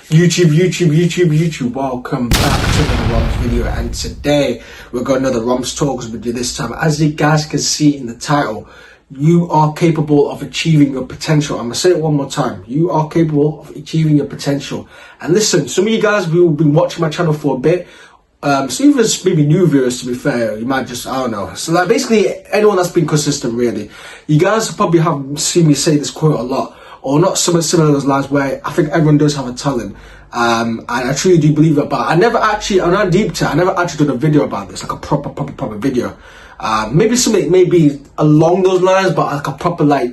YouTube, welcome back to another ROMZ video, and today we've got another ROMZ Talks video this time. As you guys can see in the title, you are capable of achieving your potential. I'm going to say it one more time. You are capable of achieving your potential. And listen, some of you guys will be watching my channel for a bit. So even maybe new viewers, to be fair, you might just, I don't know. So like basically anyone that's been consistent, really. You guys probably have seen me say this quote a lot, or not something similar to those lines, where I think everyone does have a talent. And I truly do believe it, but I'm not deep to it. I never actually done a video about this, like a proper video. Maybe something maybe along those lines, but like a proper, like,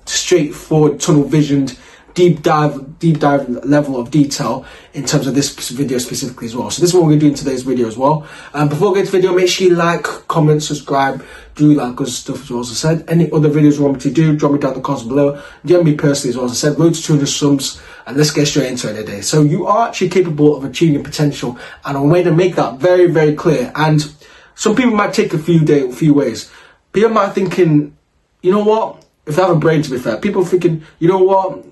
straightforward, tunnel visioned, deep dive level of detail in terms of this video specifically as well. So this is what we're going to do in today's video as well. Before we get to the video, make sure you like, comment, subscribe, do that good stuff as well. As I said, any other videos you want me to do, drop me down in the comments below. DM me personally as well. As I said, road to 200 subs, and let's get straight into it today. So you are actually capable of achieving potential, and I'm going to make that very, very clear. And some people might take a few ways. People might thinking, you know what? If they have a brain, to be fair, people thinking, you know what?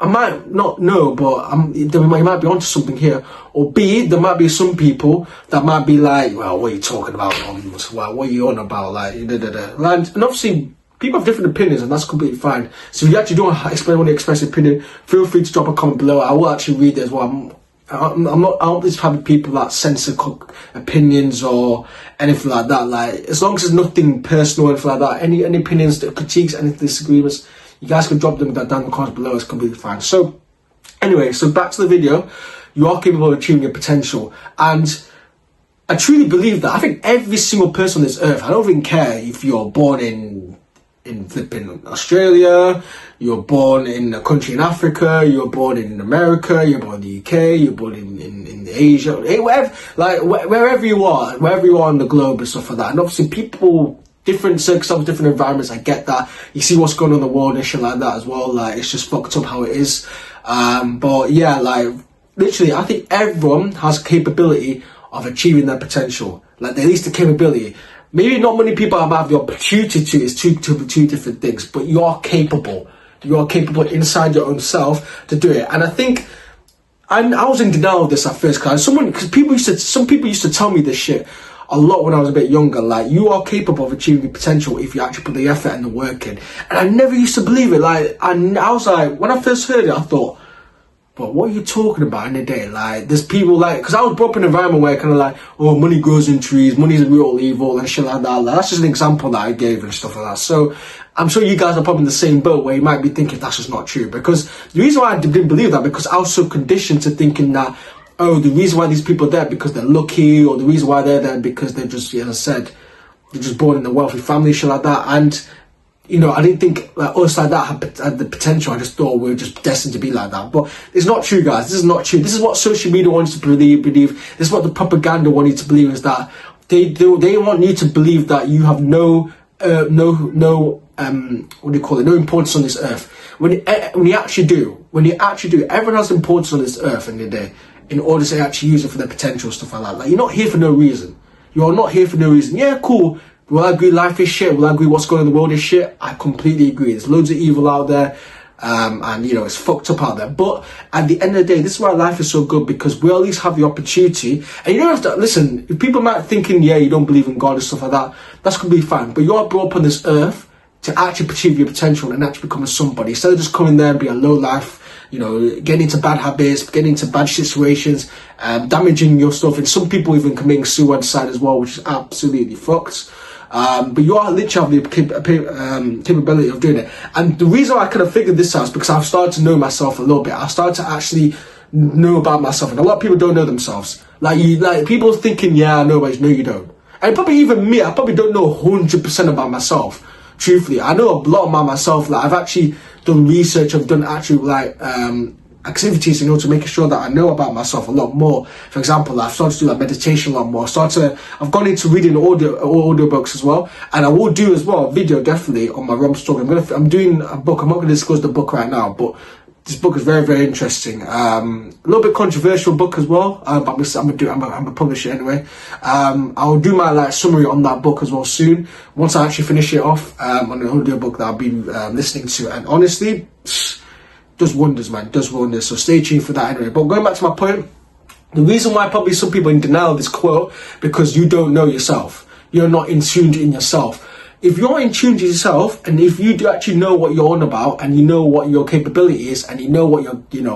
I might not know, but they might be onto something here. Or B, there might be some people that might be like, well, what are you talking about? What are you on about? Like, and obviously, people have different opinions, and that's completely fine. So if you actually don't want to express your opinion, feel free to drop a comment below. I will actually read it as well. I don't just have people that censor opinions or anything like that. Like, as long as it's nothing personal or anything like that, any opinions, critiques, any disagreements, you guys can drop them down in the comments below. It's completely fine. So anyway, so back to the video. You are capable of achieving your potential, and I truly believe that. I think every single person on this earth, I don't even care if you're born in flipping Australia, you're born in a country in Africa, you're born in America, you're born in the UK, you're born in Asia, wherever, like wherever you are on the globe and stuff like that. And obviously people, different circumstances, different environments, I get that. You see what's going on in the world and shit like that as well. Like, it's just fucked up how it is. But yeah, like, literally, I think everyone has capability of achieving their potential. Like, at least the capability. Maybe not many people have the opportunity to. It's two different things. But you are capable. You are capable inside your own self to do it. And I think, I was in denial of this at first, because some people used to tell me this shit a lot when I was a bit younger. Like, you are capable of achieving your potential if you actually put the effort and the work in. And I never used to believe it. Like, I was like, when I first heard it, I thought, but what are you talking about in the day? Like, there's people like, because I was brought up in an environment where kind of like, oh, money grows in trees, money's real evil and shit like that. Like, that's just an example that I gave and stuff like that. So I'm sure you guys are probably in the same boat where you might be thinking that's just not true. Because the reason why I didn't believe that, because I was so conditioned to thinking that, oh, the reason why these people are there because they're lucky, or the reason why they're there because they're just, as I said, they're just born in a wealthy family, shit like that. And, you know, I didn't think like us like that had the potential. I just thought we were just destined to be like that. But it's not true, guys. This is not true. This is what social media wants you to believe. This is what the propaganda wants you to believe, is that they want you to believe that you have no importance on this earth. When you actually do, everyone has importance on this earth in the day, in order to actually use it for their potential, stuff like that. Like, you're not here for no reason. You are not here for no reason. Yeah, cool. Will I agree life is shit? Will I agree what's going on in the world is shit? I completely agree. There's loads of evil out there. And, you know, it's fucked up out there. But at the end of the day, this is why life is so good, because we at least have the opportunity. And you don't have to, listen, if people might thinking, yeah, you don't believe in God and stuff like that, that's completely fine. But you are brought up on this earth to actually achieve your potential and actually become somebody. Instead of just coming there and being a low life, you know, getting into bad habits, getting into bad situations, damaging your stuff. And some people even committing suicide as well, which is absolutely fucked. But you are literally have the capability of doing it. And the reason I kind of figured this out is because I've started to know myself a little bit. I've started to actually know about myself. And a lot of people don't know themselves. Like people thinking, yeah, I know, but no, you don't. And probably even me, I probably don't know 100% about myself. Truthfully, I know a lot about myself. Like, I've actually done research. I've done actually like activities in order to make sure that I know about myself a lot more. For example, I've started to do like meditation a lot more. I've gone into reading audio books as well, and I will do as well a video definitely on my ROMZ Talk. I'm doing a book. I'm not going to discuss the book right now, but this book is very, very interesting. A little bit controversial book as well, but I'm gonna publish it anyway. I'll do my like summary on that book as well soon, once I actually finish it off on the audio book that I've been listening to. And honestly, does wonders, man, does wonders. So stay tuned for that anyway. But going back to my point, the reason why probably some people are in denial of this quote, because you don't know yourself. You're not in tune in yourself. If you're in tune to yourself, and if you do actually know what you're on about, and you know what your capability is, and you know what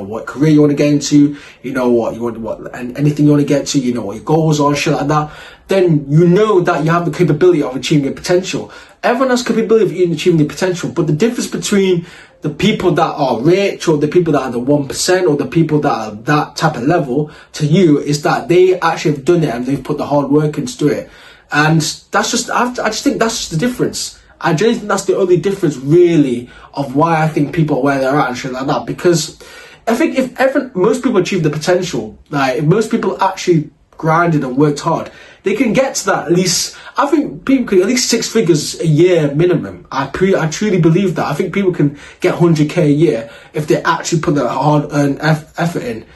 what career you want to get into, you know what you want, and anything you want to get to, you know what your goals are, shit like that, then you know that you have the capability of achieving your potential. Everyone has capability of achieving their potential, but the difference between the people that are rich, or the people that are the 1%, or the people that are that type of level to you, is that they actually have done it and they've put the hard work into it. And that's just, I just think that's just the difference. I genuinely think that's the only difference, really, of why I think people are where they're at and shit like that. Because I think if most people achieve the potential, like if most people actually grinded and worked hard, they can get to that at least. I think people can at least 6 figures a year minimum. I truly believe that. I think people can get 100k a year if they actually put their hard-earned effort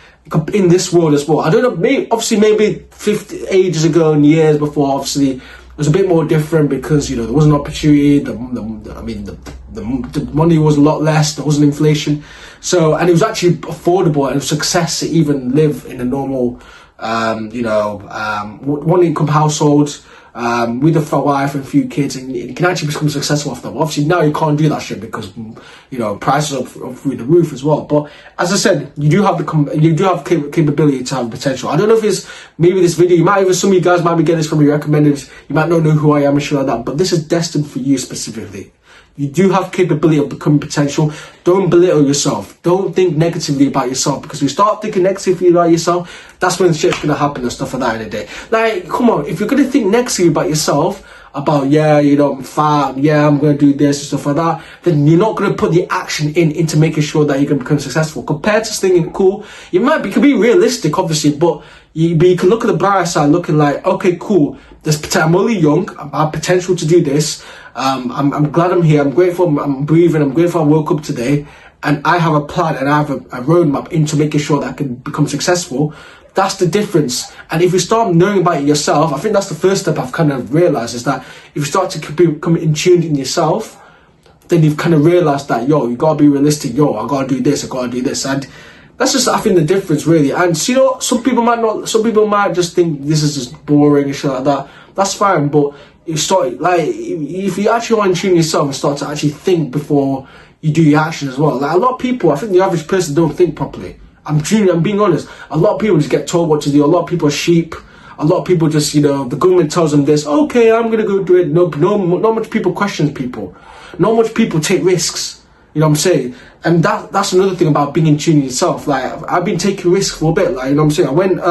in this world as well. I don't know, maybe 50 ages ago and years before, obviously it was a bit more different, because there wasn't opportunity, the money was a lot less, there wasn't inflation, so, and it was actually affordable, and it was success to even live in a normal one income household, with a wife and a few kids, and you can actually become successful off that. Obviously now you can't do that shit, because prices are through the roof as well. But as I said, you do have capability to have potential. I don't know if it's maybe this video, some of you guys might be getting this from me recommended, you might not know who I am and shit like that, but this is destined for you specifically. You do have capability of becoming potential. Don't belittle yourself. Don't think negatively about yourself, because if you start thinking negatively about yourself, that's when shit's gonna happen and stuff like that in the day. Like, come on, if you're gonna think negatively about yourself, about I'm fat, I'm gonna do this and stuff like that, then you're not gonna put the action into making sure that you can become successful. Compared to thinking, cool, you can be realistic, obviously, but you can look at the bright side, looking like, okay, cool, I'm only young, I have potential to do this. I'm glad I'm here. I'm grateful I'm breathing. I'm grateful I woke up today, and I have a plan and I have a roadmap into making sure that I can become successful. That's the difference. And if you start knowing about it yourself, I think that's the first step I've kind of realized, is that if you start to become in tune in yourself, then you've kind of realized that, you gotta be realistic. I gotta do this. And that's just, I think, the difference, really. And some people might just think this is just boring and shit like that. That's fine, but you start, like, if you actually want to tune yourself and start to actually think before you do your action as well. Like, a lot of people, I think the average person don't think properly. I'm being honest. A lot of people just get told what to do. A lot of people are sheep. A lot of people just, the government tells them this. Okay, I'm gonna go do it. No, not much people question people. Not much people take risks. You know what I'm saying? And that's another thing about being in tune yourself. Like, I've been taking risks for a bit. Like, you know what I'm saying? I went,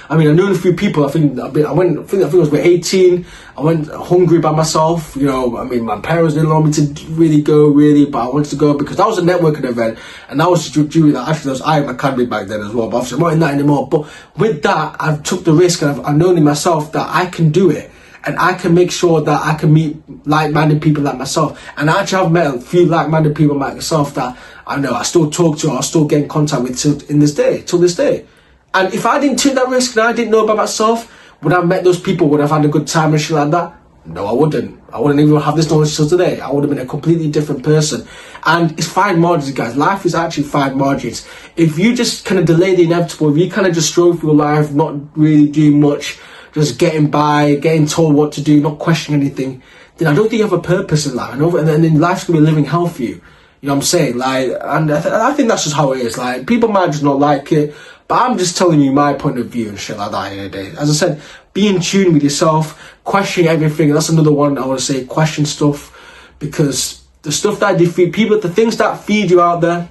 I've known a few people. I think it was with 18. I went hungry by myself. My parents didn't allow me to really go, but I wanted to go because that was a networking event, and that was during that. Actually, there was IM Academy back then as well, but obviously I'm not in that anymore. But with that, I've took the risk, and I've known in myself that I can do it, and I can make sure that I can meet like-minded people like myself. And I actually have met a few like-minded people like myself that I know I still talk to, I still get in contact with till this day. And if I didn't take that risk and I didn't know about myself, would I have met those people? Would I have had a good time and shit like that? No, I wouldn't. I wouldn't even have this knowledge till today. I would have been a completely different person. And it's fine margins, guys. Life is actually fine margins. If you just kind of delay the inevitable, if you kind of just stroll through life, not really doing much, just getting by, getting told what to do, not questioning anything, then I don't think you have a purpose in life. And then life's going to be living hell for you. You know what I'm saying? Like, and I think that's just how it is. Like, people might just not like it, but I'm just telling you my point of view and shit like that in the day. As I said, be in tune with yourself, question everything. That's another one I want to say, question stuff, because the stuff that defeat people, the things that feed you out there,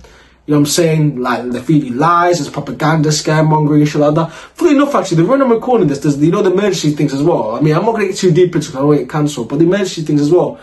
you know what I'm saying, like they feed you lies, there's propaganda, scaremongering and shit like that. Fully enough, actually, the reason I'm recording this, there's the emergency things as well. I mean, I'm not going to get too deep into it because I don't want to get cancelled, but the emergency things as well.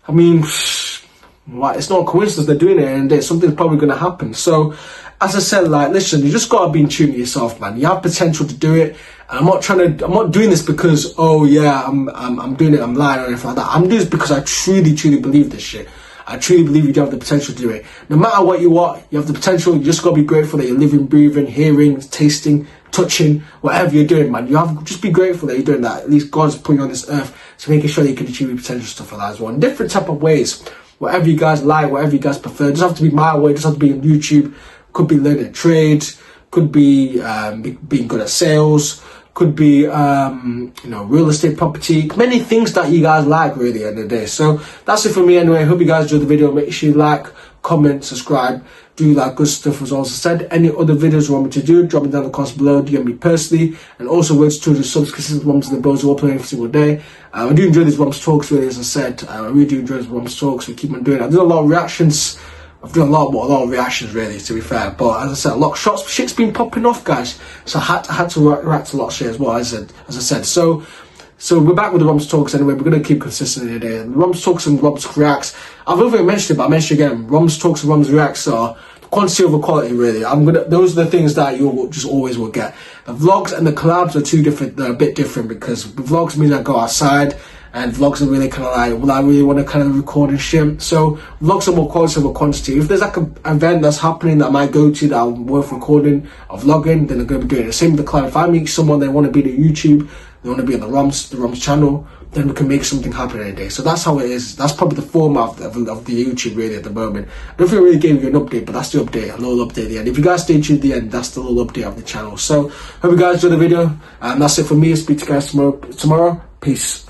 I mean, it's not a coincidence they're doing it, and something's probably going to happen. So, as I said, like, listen, you just got to be in tune with yourself, man. You have potential to do it. And I'm not doing this because, I'm doing it, I'm lying or anything like that. I'm doing this because I truly, truly believe this shit. I truly believe you do have the potential to do it. No matter what you are, you have the potential. You just got to be grateful that you're living, breathing, hearing, tasting, touching, whatever you're doing, man. Just be grateful that you're doing that. At least God's putting you on this earth to making sure that you can achieve your potential, stuff like that as well. In different type of ways. whatever you guys like, whatever you guys prefer. It doesn't have to be my way, it doesn't have to be on YouTube. Could be learning trades, could be being good at sales, could be real estate, property, many things that you guys like really at the end of the day. So that's it for me anyway. Hope you guys enjoyed the video. Make sure you like, comment, subscribe, do that good stuff. As also said, any other videos you want me to do, drop me down in the comments below, DM me personally, and also words to the subs, consistent ROMs and the bros we're playing every single day. I do enjoy these ROMs talks really, as I said. I really do enjoy these ROMs talks. We keep on doing it. I do a lot of reactions. I've done a lot of reactions really, to be fair. But as I said, a lot of shots, shit's been popping off, guys. So I had to react to a lot of shit as well, as I said. So we're back with the ROMs talks anyway. We're gonna keep consistent today. The ROMs talks and ROMs reacts. I've already mentioned it, but I mention it again. ROMs talks and ROMs reacts are quantity over quality, really. Those are the things that you just always will get. The vlogs and the collabs are two different. They're a bit different because the vlogs means I go outside. And vlogs are really kind of like, well, I really want to kind of record and shit. So vlogs are more quality over quantity. If there's like an event that's happening that I might go to that I'm worth recording or vlogging, then I'm going to be doing it. Same with the client. If I meet someone, they want to be on YouTube, they want to be on the ROMs channel, then we can make something happen in a day. So that's how it is. That's probably the format of the YouTube really at the moment. I don't think I really gave you an update, but that's the update, a little update at the end. If you guys stay tuned to the end, that's the little update of the channel. So hope you guys enjoyed the video. And that's it for me. I'll speak to you guys tomorrow. Peace.